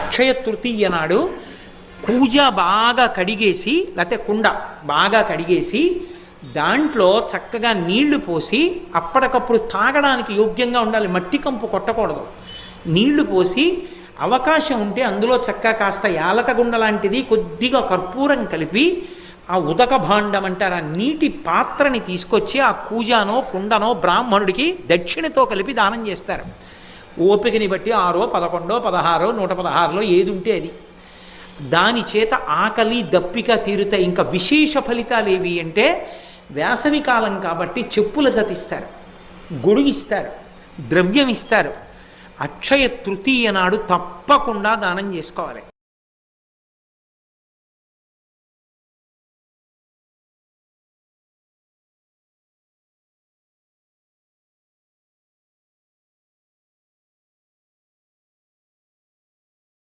అక్షయ తృతీయ నాడు కూజ బాగా కడిగేసి, లేకపోతే కుండ బాగా కడిగేసి దాంట్లో చక్కగా నీళ్లు పోసి, అప్పటికప్పుడు తాగడానికి యోగ్యంగా ఉండాలి, మట్టి కంపు కొట్టకూడదు. నీళ్లు పోసి అవకాశం ఉంటే అందులో చక్కగా కాస్త యాలకగుండ లాంటిది కొద్దిగా కర్పూరం కలిపి ఆ ఉదక భాండం అంటారు, ఆ నీటి పాత్రని తీసుకొచ్చి ఆ కూజానో కుండనో బ్రాహ్మణుడికి దక్షిణతో కలిపి దానం చేస్తారు. ఓపికని బట్టి 6, 11, 16, 116లో ఏది ఉంటే అది. దాని చేత ఆకలి దప్పిక తీరుతాయి. ఇంకా విశేష ఫలితాలు ఏవి అంటే, వేసవి కాలం కాబట్టి చెప్పుల జతిస్తారు, గొడుగిస్తారు, ద్రవ్యం ఇస్తారు. అక్షయ తృతీయ నాడు తప్పకుండా దానం చేసుకోవాలి.